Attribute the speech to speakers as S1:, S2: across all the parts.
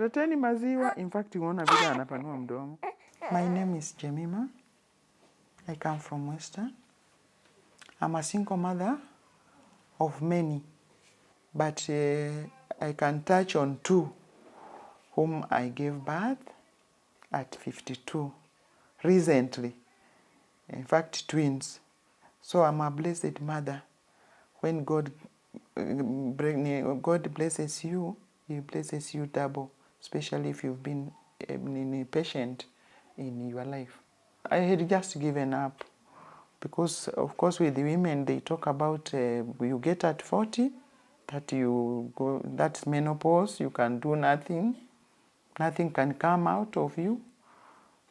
S1: leteni maziwa. In fact, unaona vile anapanua mdomo. My name is Jemima. I come from Western. I'm a single mother of many, but I can touch on 2 whom I gave birth at 52 recently. In fact, twins. So I'm a blessed mother. When God blesses you, He blesses you double, especially if you've been patient in your life. I had just given up because, of course, with the women, they talk about you get at 40, that you go, that's menopause, you can do nothing, nothing can come out of you.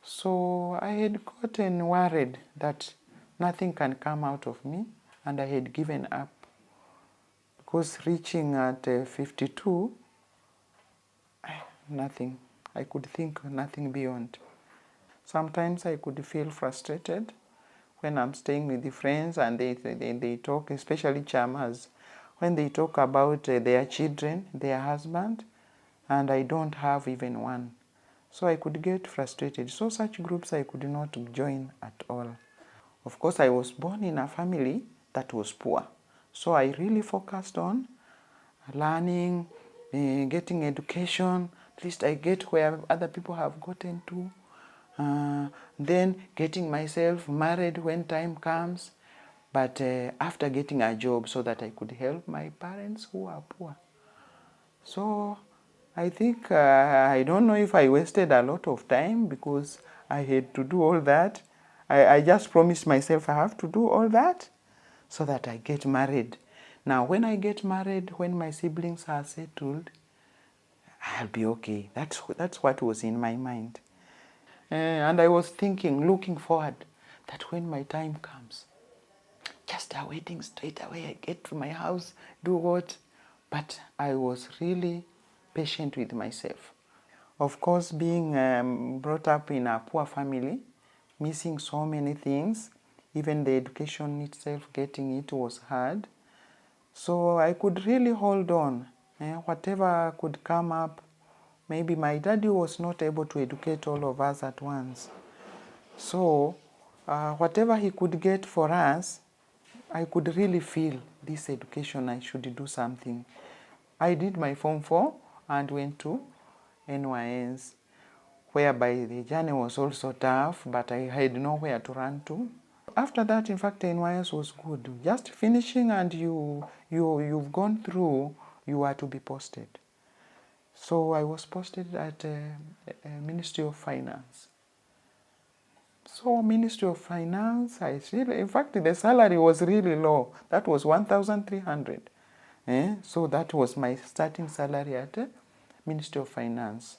S1: So I had gotten worried that nothing can come out of me, and I had given up. Because reaching at 52, nothing. I could think nothing beyond. Sometimes I could feel frustrated when I'm staying with the friends and they talk, especially chamas, when they talk about their children, their husband, and I don't have even one. So I could get frustrated. So such groups I could not join at all. Of course, I was born in a family that was poor. So I really focused on learning, getting education. At least I get where other people have gotten to. Then getting myself married when time comes. But after getting a job so that I could help my parents who are poor. So I think, I don't know if I wasted a lot of time because I had to do all that. I just promised myself I have to do all that so that I get married. Now, when I get married, when my siblings are settled, I'll be okay. That's what was in my mind. And I was thinking, looking forward, that when my time comes, just a wedding straight away, I get to my house, do what? But I was really patient with myself. Of course, being brought up in a poor family, missing so many things, even the education itself, getting it was hard. So I could really hold on. Whatever could come up, maybe my daddy was not able to educate all of us at once. So whatever he could get for us, I could really feel this education, I should do something. I did my Form 4 and went to NYS, whereby the journey was also tough, but I had nowhere to run to. After that, in fact, NYS was good. Just finishing and you've gone through, you are to be posted. So I was posted at Ministry of Finance. So Ministry of Finance, in fact, the salary was really low. That was 1,300. So that was my starting salary at Ministry of Finance.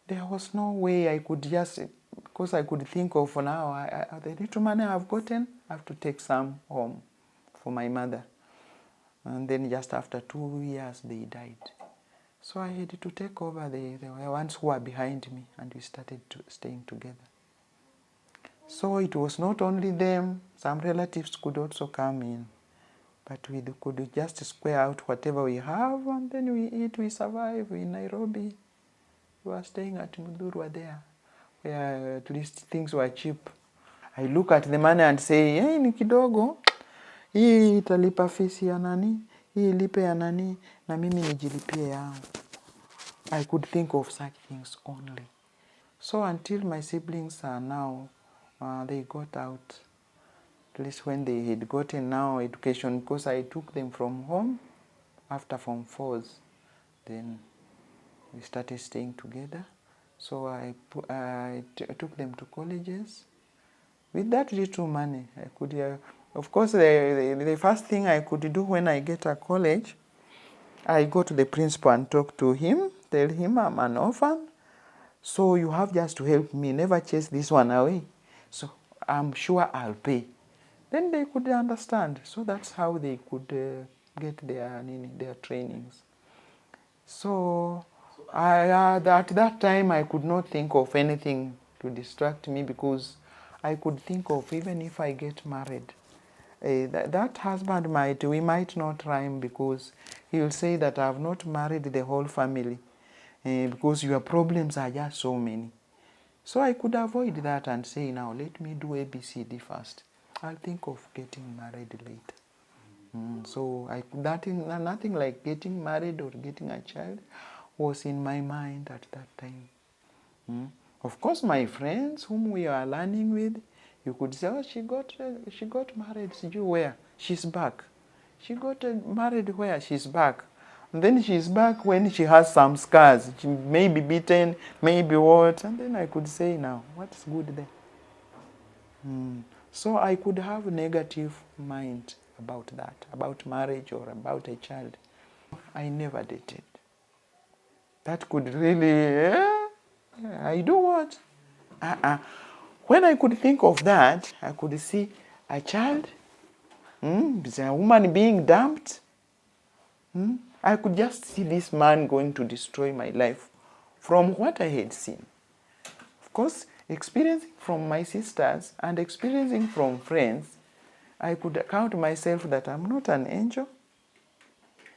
S1: There was no way I could just, because I could think of now, the little money I've gotten, I have to take some home for my mother. And then just after 2 years, they died. So I had to take over the ones who were behind me, and we started staying together. So it was not only them, some relatives could also come in. But we could just square out whatever we have, and then we eat, we survive. In Nairobi, we were staying at Mudhurwa there, where at least things were cheap. I look at the money and say, hey, ni kidogo, hii italipa fisi ya nani, hii ilipe ya nani, na mimi nijilipie yangu. I could think of such things only. So until my siblings are now, they got out. At least when they had gotten now education, because I took them from home after Form 4s, then we started staying together. So I took them to colleges. With that little money, I could, of course, the first thing I could do when I get a college, I go to the principal and talk to him, tell him I'm an orphan, so you have just to help me, never chase this one away. So I'm sure I'll pay. Then they could understand. So that's how they could get their trainings. So at that time, I could not think of anything to distract me, because I could think of, even if I get married, that husband we might not rhyme, because he will say that I have not married the whole family. because your problems are just so many. So I could avoid that and say, now let me do ABCD first. I'll think of getting married later. So nothing like getting married or getting a child was in my mind at that time. Of course, my friends whom we are learning with, you could say, oh, she got married. See you where? She's back. She got married where? She's back. And then she's back when she has some scars. She may be beaten, maybe what. And then I could say, now, what's good there? So I could have a negative mind about that, about marriage or about a child. I never dated. That could really, I do what? When I could think of that, I could see a child, a woman being dumped. I could just see this man going to destroy my life from what I had seen. Of course, experiencing from my sisters and experiencing from friends, I could count myself that I'm not an angel.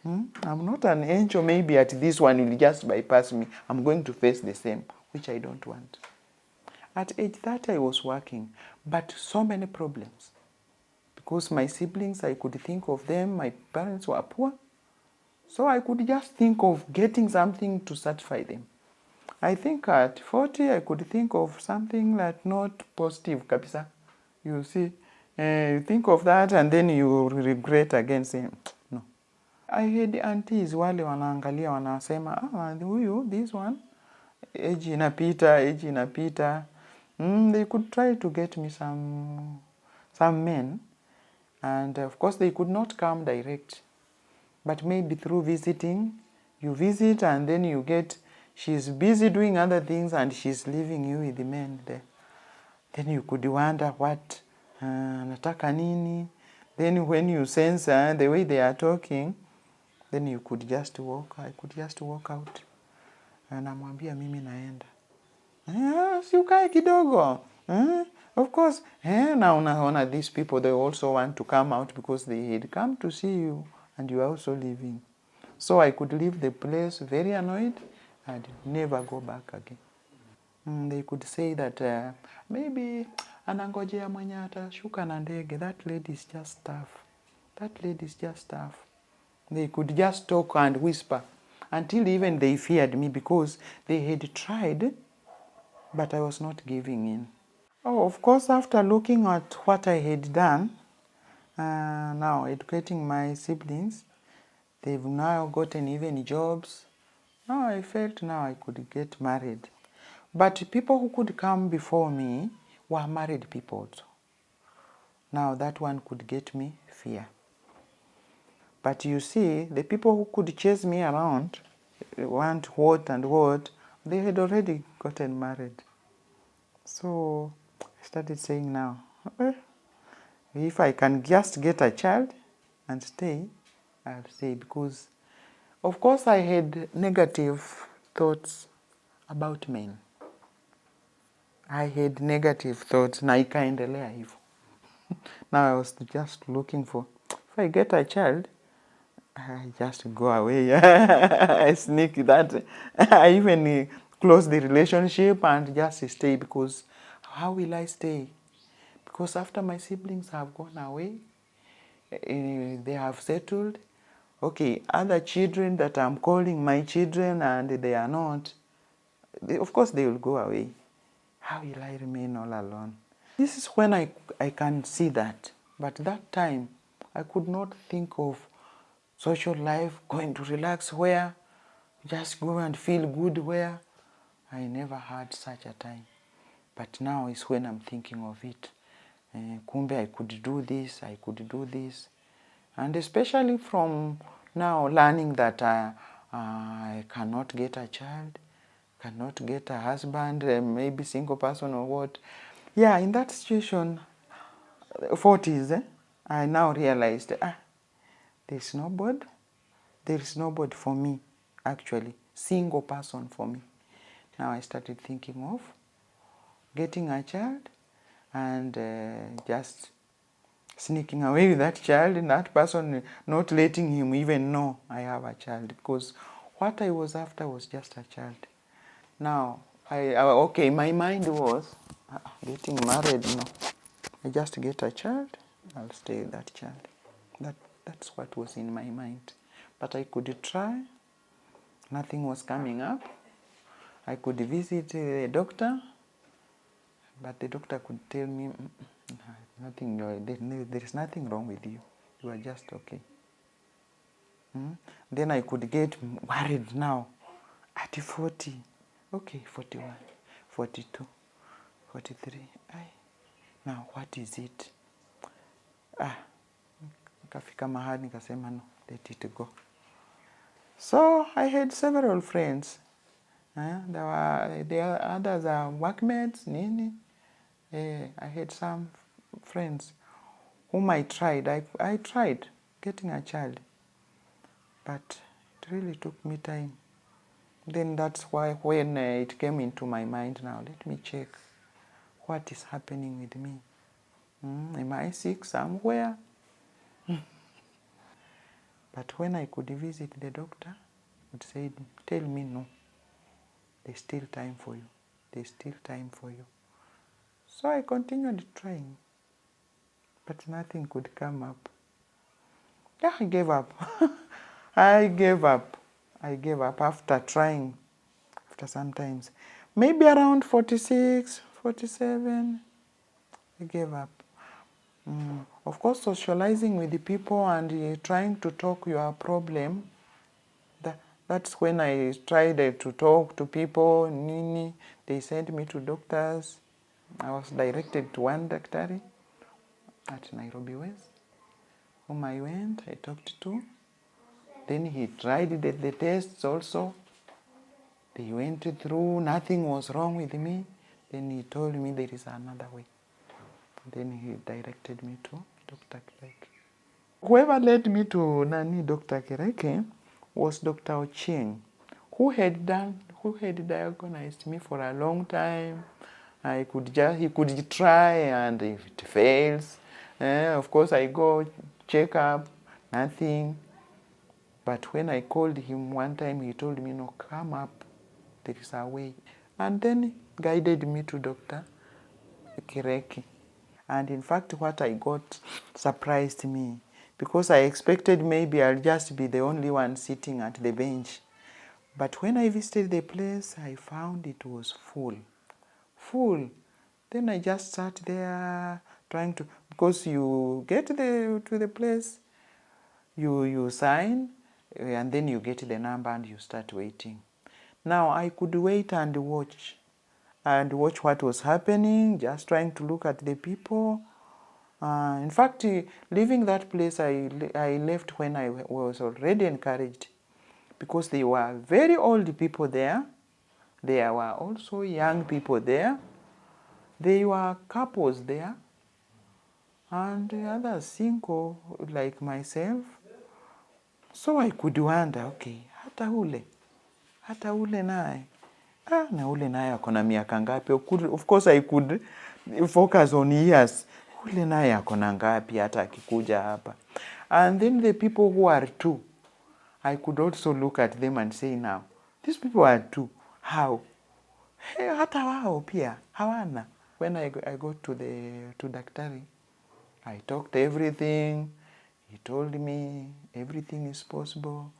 S1: I'm not an angel. Maybe at this one will just bypass me. I'm going to face the same, which I don't want. At age 30, I was working, but so many problems. Because my siblings, I could think of them, my parents were poor. So I could just think of getting something to satisfy them. I think at 40, I could think of something that not positive, kabisa. You see, you think of that and then you regret again saying, no. I had aunties wale wanaangalia wanasema, huyu, this one, age inapita. They could try to get me some men, and of course they could not come direct, but maybe through visiting. You visit and then you get, she's busy doing other things and she's leaving you with the men there. Then you could wonder what, nataka nini. Then when you sense the way they are talking, then you could just walk. I could just walk out. Namwambia mimi naenda. Si ukae kidogo. Of course, now unaona these people, they also want to come out because they had come to see you and you are also leaving. So I could leave the place very annoyed and never go back again. They could say that maybe anangojea mwenye atashuka na ndege. That lady is just tough. That lady is just tough. They could just talk and whisper until even they feared me because they had tried, but I was not giving in. Oh, of course, after looking at what I had done, now educating my siblings, they've now gotten even jobs. Now I felt now I could get married. But people who could come before me were married people. Now that one could get me fear. But you see, the people who could chase me around, want what and what, they had already gotten married. So I started saying now, if I can just get a child and stay, I'll stay. Because, of course, I had negative thoughts about men. I had negative thoughts, na ikaendelea hivyo. Now I was just looking for, if I get a child, I just go away. I sneak that. I even close the relationship and just stay, because how will I stay? Because after my siblings have gone away, they have settled. Okay, other children that I'm calling my children and they are not, of course they will go away. How will I remain all alone? This is when I can see that. But that time, I could not think of social life, going to relax where, just go and feel good where. I never had such a time. But now is when I'm thinking of it. Kumbe, I could do this, I could do this. And especially from now learning that I cannot get a child, cannot get a husband, maybe single person or what. Yeah, in that situation, 40s, I now realized, there is nobody for me, actually, single person for me. Now I started thinking of getting a child and just sneaking away with that child and that person, not letting him even know I have a child. Because What I was after was just a child. Now, okay, my mind was getting married, no. I just get a child, I'll stay with that child. That's what was in my mind. But I could try, nothing was coming up. I could visit a doctor, but the doctor could tell me, nothing, there is nothing wrong with you. You are just okay. Then I could get worried now at 40. Okay, 41, 42, 43. Now what is it? Nikafika mahali nikasema no, let it go. So I had several friends. There are others are workmates, nini. I had some friends whom I tried. I tried getting a child, but it really took me time. Then that's why when it came into my mind, now let me check what is happening with me. Am I sick somewhere? But when I could visit the doctor, would say, tell me no. There's still time for you. There's still time for you. So I continued trying, but nothing could come up. Yeah, I gave up. I gave up. I gave up after trying, after sometimes. Maybe around 46, 47, I gave up. Of course, socializing with the people and trying to talk your problem, that's when I tried to talk to people. Nini, they sent me to doctors. I was directed to one doctor at Nairobi West, whom I went, I talked to. Then he tried the tests also. They went through, nothing was wrong with me. Then he told me there is another way. Then he directed me to Dr. Kireke. Whoever led me to Dr. Kireke was Dr. Ochieng, who had diagnosed me for a long time. He could try, and if it fails, of course I go check up, nothing. But when I called him one time, he told me, no, come up, there is a way. And then guided me to Dr. Kireke. And in fact, what I got surprised me, because I expected maybe I'll just be the only one sitting at the bench. But when I visited the place, I found it was full. Full. Then I just sat there trying to, because you get to the place, you sign, and then you get the number and you start waiting. Now I could wait and watch what was happening, just trying to look at the people. In fact, leaving that place, I left when I was already encouraged, because there were very old people there. There were also young people there. There were couples there, and the others single like myself. So I could wonder, okay, hata ule naye. Na ule naye akona miaka ngapi? Of course I could focus on years. Ule naye akona ngapi hata akikuja hapa? And then the people who are two, I could also look at them and say, now, these people are two. How? Hey, hata wao pia hawana. When I got to daktari, I talked everything. He told me everything is possible.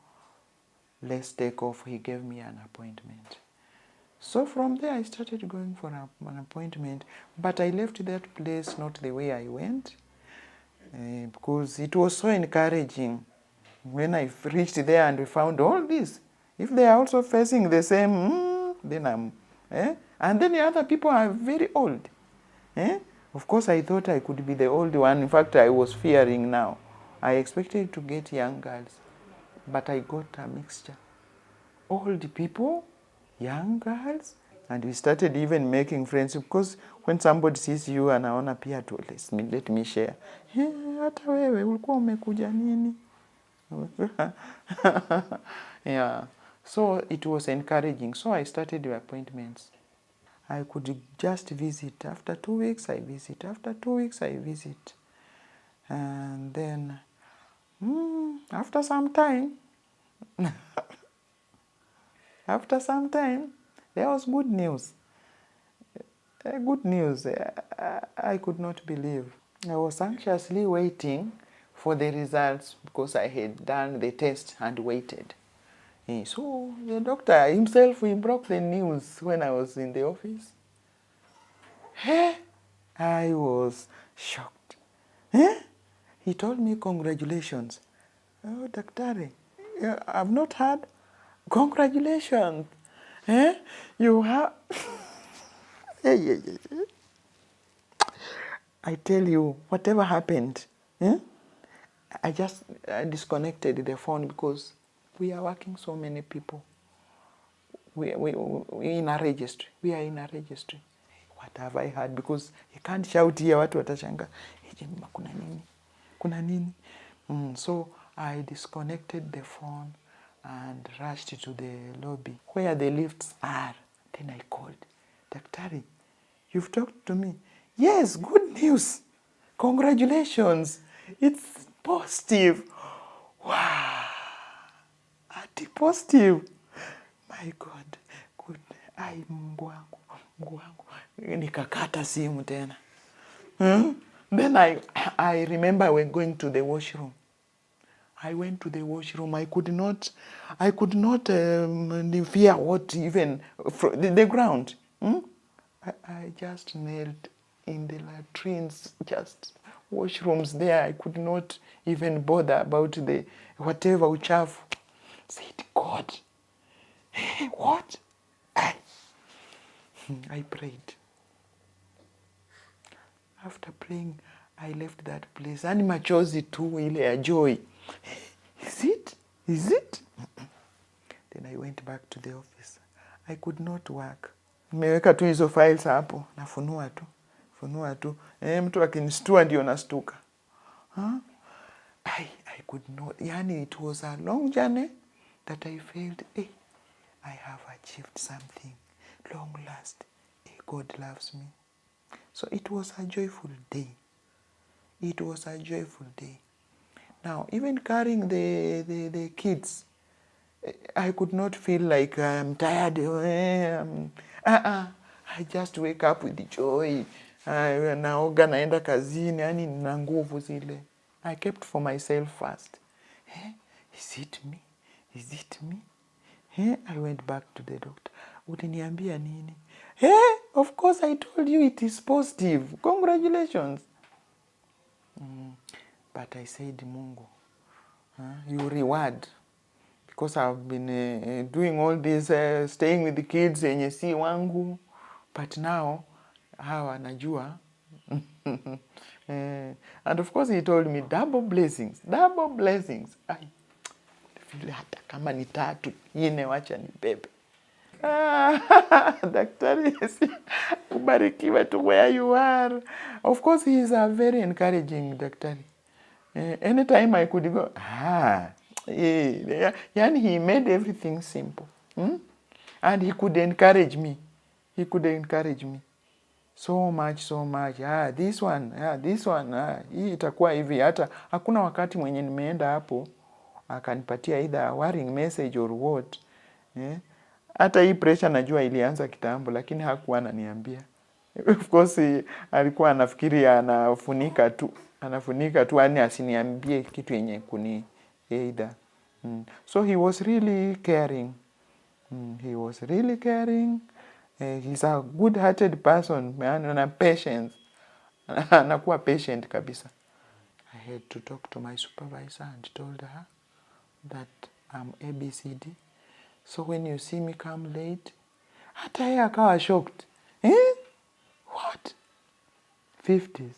S1: Let's take off. He gave me an appointment. So from there, I started going for an appointment. But I left that place not the way I went, because it was so encouraging. When I reached there and we found all this, if they are also facing the same, then I'm, and then the other people are very old. Of course, I thought I could be the old one. In fact, I was fearing now. I expected to get young girls, but I got a mixture. Old people, young girls, and we started even making friends, because when somebody sees you anaona pia tu, let me share. Hata wewe ulikuwa umekuja nini? Yeah. So it was encouraging. So I started the appointments. I could just visit. After 2 weeks, I visit. After 2 weeks, I visit. And then, after some time, After some time, there was good news. Good news. I could not believe. I was anxiously waiting for the results because I had done the test and waited. So the doctor himself, he broke the news when I was in the office. I was shocked. He told me, congratulations. Oh, Daktari, I've not heard. Congratulations. You have... I tell you, whatever happened, I just disconnected the phone because we are working so many people. We in a registry. We are in a registry. What have I heard? Because you can't shout here, watu watashanga. Kuna nini? Kuna nini? So I disconnected the phone and rushed to the lobby where the lifts are. Then I called, Daktari, you've talked to me. Yes, good news. Congratulations. It's positive. Wow. Positive. My God. Good. Ai, Mungu wangu. Mungu wangu. Nikakata simu tena. Then I remember when going to the washroom. I went to the washroom. I could not fear what even from the ground. I just knelt in the latrines, just washrooms there. I could not even bother about the whatever uchafu. Said, God, what? I prayed. After praying, I left that place. And machozi tu ile ya joy. Is it? Is it? Then I went back to the office. I could not work. Nimeweka tu hizo files hapo. Nafunua tu. Funua tu. Mtu akinistua ndio nastuka. I could not. Yani, it was a long journey that I felt, I have achieved something. Long last. God loves me. So it was a joyful day. It was a joyful day. Now, even carrying the kids, I could not feel like I'm tired. I just wake up with the joy. Naoga naenda kazini, yani nina nguvu zile. I kept for myself first. Is it me? Is it me? I went back to the doctor. Uliniambia nini? Of course I told you it is positive. Congratulations. But I said, Mungu, you reward. Because I've been doing all this, staying with the kids, yenye si wangu. But now, hawa najua. And of course he told me, double blessings. Double blessings. Hata kama ni 3, 4 wacha ni bebe. Daktari, ubarikiwe to where you are. Of course, he is a very encouraging daktari. Anytime I could go, yani he made everything simple. And he could encourage me. He could encourage me. So much. This one, hii itakuwa hivi. Hata hakuna wakati mwenye nimeenda hapo akanipatia either a worrying message or what. Hata hii pressure najua ilianza kitambo, lakini hakuwa ananiambia. Of course, alikuwa anafikiri anafunika tu, yani asiniambie kitu yenye kuni either. So he was really caring. He was really caring. He's a good-hearted person, man, and a patience. Anakuwa patient kabisa. I had to talk to my supervisor and told her that I'm ABCD. So when you see me come late, hata yeye akawa shocked. What? 50s.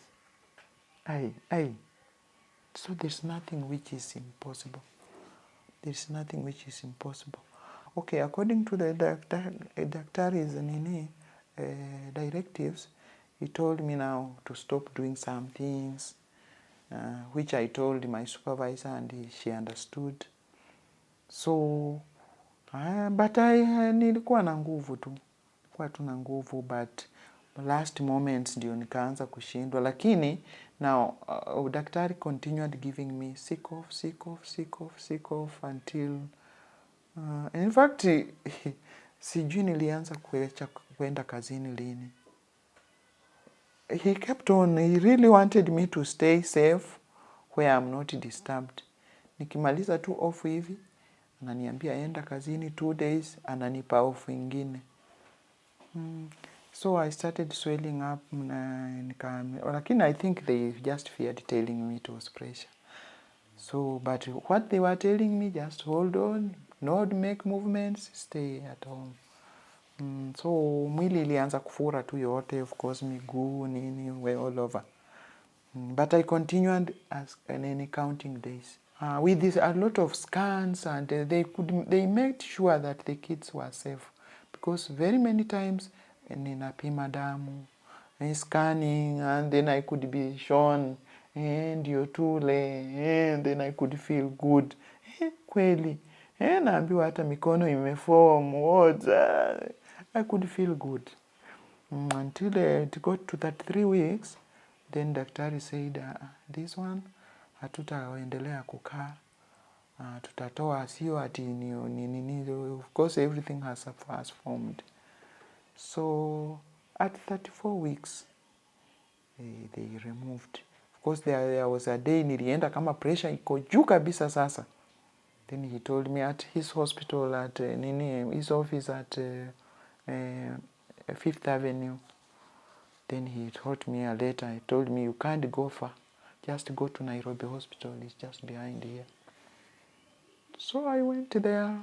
S1: So there's nothing which is impossible. There's nothing which is impossible. Okay, according to the doctor's directives, he told me now to stop doing some things, which I told my supervisor and she understood. So, but nilikuwa na nguvu tu. Kwa tuna nguvu, but last moments ndio nikaanza kushindwa. Lakini, now, daktari continued giving me sick off until In fact, sijui nilianza kuenda kazini lini. He kept on, he really wanted me to stay safe where I'm not disturbed. Nikimaliza tu off hivi, ananiambia enda kazini 2 days, ananipa off ingine. So I started swelling up, lakini I think they just feared telling me it was pressure. So, but what they were telling me, just hold on, not make movements, stay at home. So mwili ilianza kufura tu yote, of course miguu, nini, were all over. But I continued as any counting days. With this, a lot of scans, and they made sure that the kids were safe. Because very many times, ninapima damu, scanning, and then I could be shown, ndio tule, and then I could feel good. Kweli, naambiwa hata mikono imeform, I could feel good. Until it got to that 3 weeks, then daktari said, this one, hatutaendelea kukaa. Tutatoa sio ati ni of course everything has formed. So at 34 weeks, they removed. Of course there was a day nilienda kama pressure iko juu kabisa sasa. Then he told me at his hospital at his office at 5th Avenue. Then he wrote me a letter. He told me, you can't go far. Just go to Nairobi Hospital. It's just behind here. So I went there.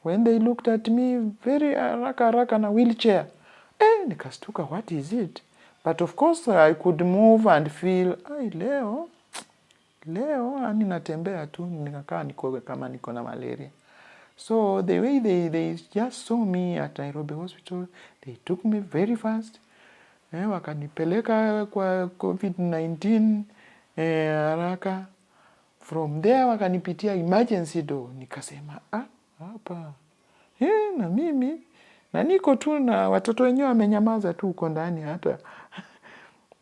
S1: When they looked at me, very haraka na wheelchair. Nikastuka, what is it? But of course I could move and feel, leo, ninatembea tu, nikakaa kama niko na malaria. So the way they just saw me at Nairobi Hospital, they took me very fast. Wakanipeleka kwa COVID-19 haraka. From there wakanipitia emergency door. Nikasema, hapa. Na mimi, na niko tu na watoto wenyewe wamenyamaza tu uko ndani hata.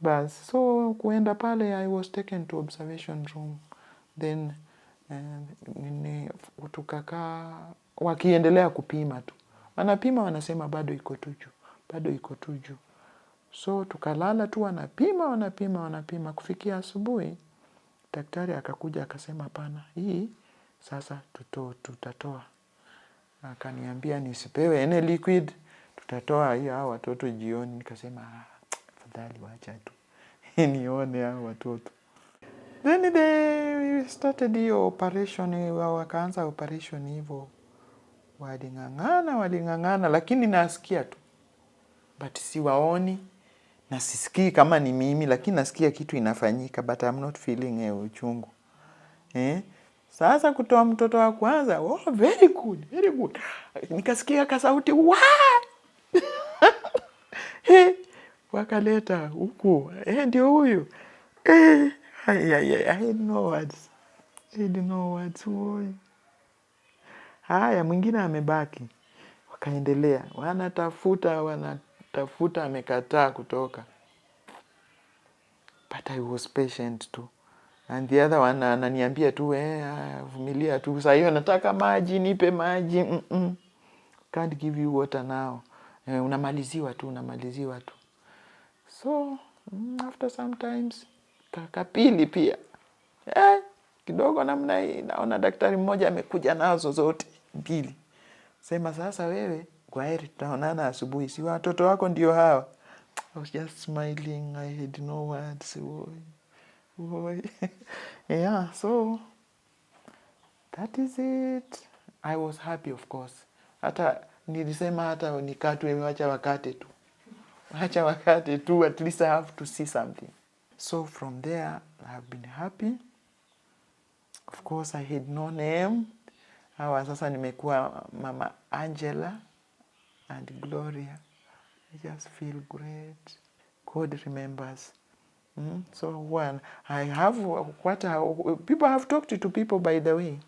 S1: Bas, so kuenda pale, I was taken to observation room. Then, tukakaa, wakiendelea kupima tu. Wanapima wanasema bado iko tu juu. So tukalala tu wanapima. Kufikia asubuhi, daktari akakuja akasema hapana, hii sasa tutatoa. Akaniambia nisipewe any liquid, tutatoa hii hao watoto jioni. Nikasema afadhali wacha tu nione hao watoto. Then they started hiyo operation, wakaanza operation hivyo. Waling'ang'ana, lakini nasikia tu. But siwaoni, na sisikii kama ni mimi, lakini nasikia kitu inafanyika, but I'm not feeling uchungu. Sasa kutoa mtoto wa kwanza, very good. Nikasikia kasauti, wakaleta huku, ndio huyu. I had no words. Haya, mwingine amebaki. Wakaendelea, wanatafuta, amekataa kutoka. But I was patient too. And the other one ananiambia tu, vumilia tu. Sasa hiyo nataka maji, nipe maji. Can't give you water now. Unamaliziwa tu. So, after sometimes, kakapili pia. Kidogo namna hii, naona daktari mmoja amekuja nazo zote mbili. Sema sasa wewe, kwaheri tutaonana asubuhi. Si watoto wako ndio hawa. I was just smiling. I had no words. Yeah, so that is it. I was happy, of course. Hata nilisema hata nikatwe, wacha wakate tu. At least I have to see something. So from there, I have been happy. Of course, I had no name. Hawa sasa nimekuwa Mama Angela and Gloria. I just feel great. God remembers. So when I have people have talked to people, by the way.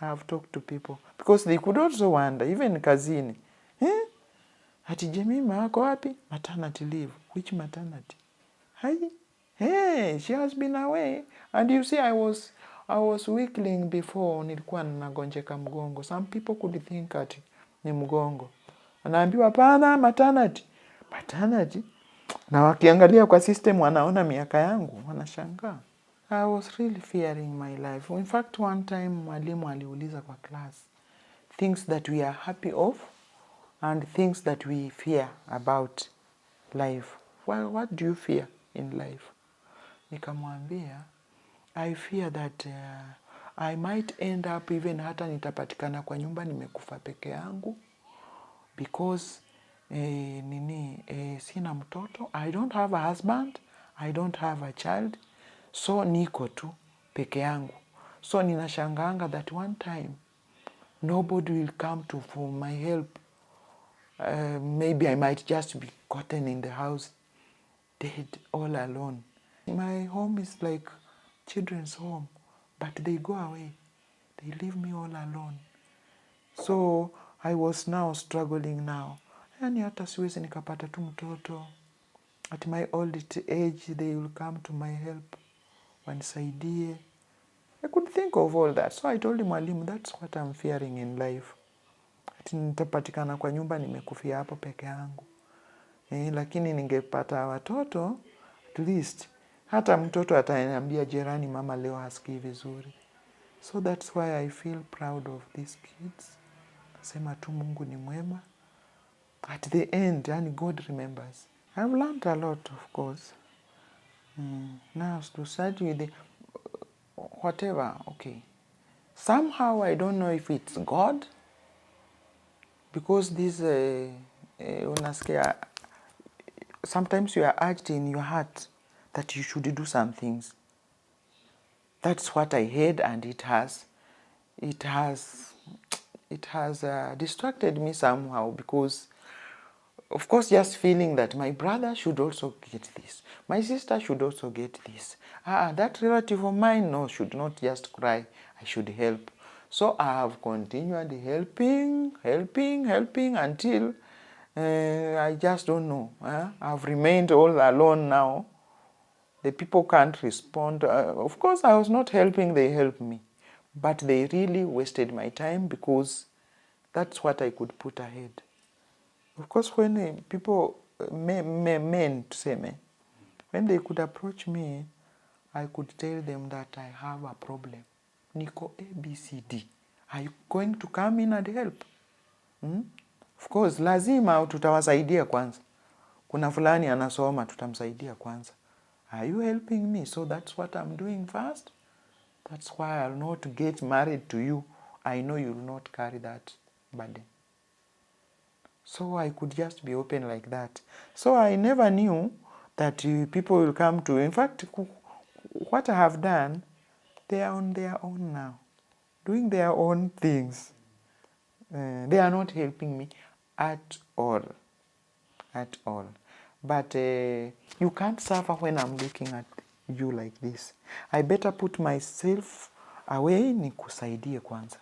S1: I have talked to people because they could also wonder, even kazini. Ati Jemima wako wapi? Maternity leave. Which maternity? Hey, she has been away. And you see, I was I was weakling before, nilikuwa nagonjeka mgongo. Some people could think ati ni mgongo. Anaambiwa hapana, maternity. Maternity? Na wakiangalia kwa system wanaona miaka yangu, wanashangaa. I was really fearing my life. In fact, one time mwalimu aliuliza kwa class, things that we are happy of and things that we fear about life. Well, what do you fear in life? Nikamwambia, I fear that I might end up even hata nitapatikana kwa nyumba nimekufa peke yangu because sina mtoto. I don't have a husband. I don't have a child. So niko tu peke yangu. So ninashanganga that one time nobody will come for my help. Maybe I might just be gotten in the house dead all alone. My home is like children's home, but they go away. They leave me all alone. So I was now struggling now. Yani hata siwezi nikapata tu mtoto. At my old age, they will come to my help. Wanisaidie. I could think of all that. So I told mwalimu, that's what I'm fearing in life. Ati nitapatikana kwa nyumba nimekufia hapo peke yangu. Lakini ningepata watoto, at least, hata mtoto ataniambia jirani mama leo hasikii vizuri. So that's why I feel proud of these kids. Nasema tu Mungu ni mwema. At the end, yani God remembers. I've learned a lot, of course. Now, to start with the, whatever, okay. Somehow, I don't know if it's God. Because this, unasikia, sometimes you are urged in your heart that you should do some things. That's what I heard, and it has distracted me somehow because, of course, just feeling that my brother should also get this. My sister should also get this. That relative of mine, no, should not just cry. I should help. So I have continued helping until I just don't know. I've remained all alone now. The people can't respond. Of course, I was not helping, they helped me. But they really wasted my time because that's what I could put ahead. Of course, when people, men, when they could approach me, I could tell them that I have a problem. Niko ABCD. Are you going to come in and help? Of course, lazima tutawasaidia kwanza. Kuna fulani anasoma, tutamsaidia kwanza. Are you helping me? So that's what I'm doing first. That's why I'll not get married to you. I know you'll not carry that burden. So I could just be open like that. So I never knew that people will come to. In fact, what I have done, they are on their own now, doing their own things. They are not helping me at all. At all. But you can't suffer when I'm looking at you like this. I better put myself away nikusaidie kwanza.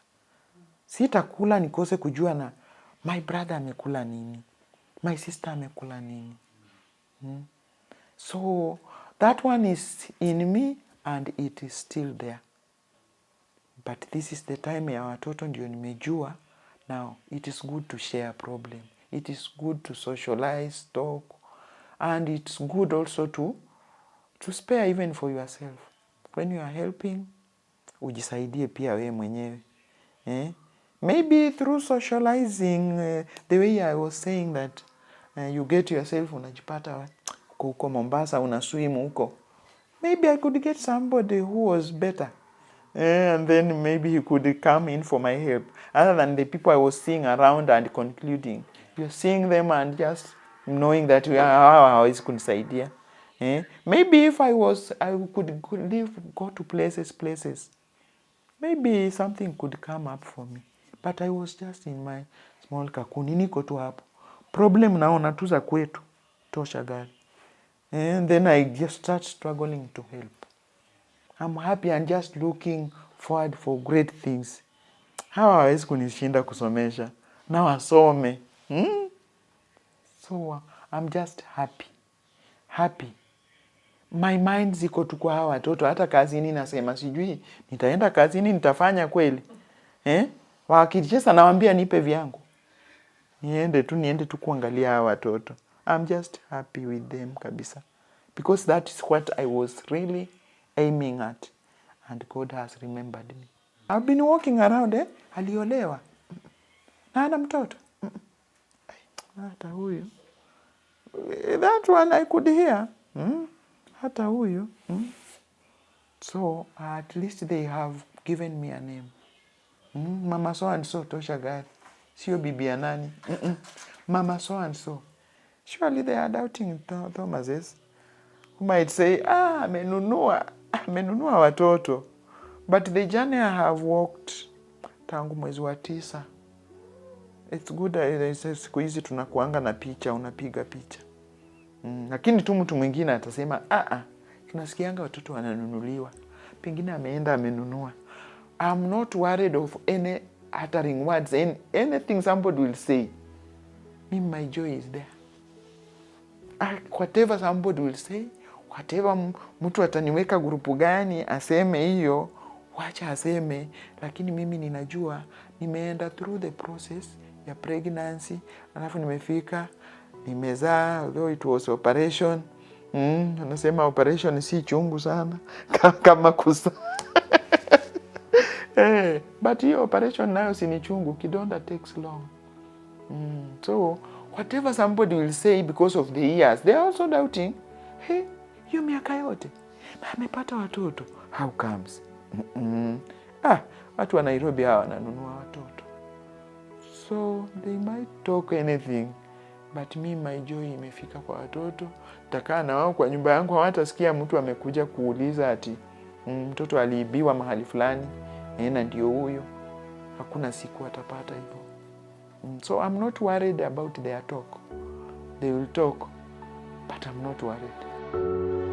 S1: Sitakula nikose kujua na my brother amekula nini. My sister amekula nini. So that one is in me and it is still there. But this is the time ya watoto ndio nimejua. Now, it is good to share a problem. It is good to socialize, talk. And it's good also to spare even for yourself. When you are helping, ujisaidie pia we mwenyewe. Maybe through socializing, the way I was saying that you get yourself, unajipata huko Mombasa, unaswim huko. Maybe I could get somebody who was better. And then maybe he could come in for my help. Other than the people I was seeing around and concluding. You're seeing them and just knowing that hawezi kunisaidia. Maybe if I could go to places. Maybe something could come up for me. But I was just in my small kakuni. Niko tu hapo. Problem naona tu za kwetu. Tosha gari. And then I just start struggling to help. I'm happy and just looking forward for great things. Hawa hawezi kunishinda kusomesha. Na wasome. So I'm just happy. my mind ziko tu kwa hawa watoto. Hata kazini nasema sijui nitaenda kazini nitafanya kweli. Wakicheza nawaambia nipe vyangu. Niende tu kuangalia hawa watoto. I'm just happy with them kabisa. Because that is what I was really aiming at. And God has remembered me. I've been walking around, aliolewa. Na ana mtoto. Hata huyu. That one I could hear. Hata huyu. So, at least they have given me a name. Mama so and so tosha gari. Sio bibi ya nani. Mama so and so. Surely they are doubting Thomases. Who might say, amenunua watoto. But the journey I have walked tangu mwezi wa 9. It's good siku hizi tunakuanga na picha, unapiga picha. Lakini tu mtu mwingine atasema, tunasikianga watoto wananunuliwa. Pengine ameenda amenunua. I'm not worried of any uttering words, anything somebody will say. My joy is there. Whatever somebody will say, whatever mtu ataniweka grupu gani, aseme hiyo, wacha aseme. Lakini mimi ninajua, nimeenda through the process ya pregnancy, alafu nimefika, nimezaa, although it was operation. Anasema operation si chungu sana, kama kusa. But hiyo operation nayo si ni chungu, kidonda takes long. So, whatever somebody will say because of the years, they are also doubting, hiyo miaka yote, na amepata watoto, how comes? Watu wa Nairobi hawa wananunua watoto. So, they might talk anything, but my joy imefika kwa watoto. Takaa na wao kwa nyumba yangu, hawatasikia mtu amekuja kuuliza ati, mtoto aliibiwa mahali fulani, na ndio huyo. Hakuna siku atapata hivyo. So I'm not worried about their talk. They will talk, but I'm not worried.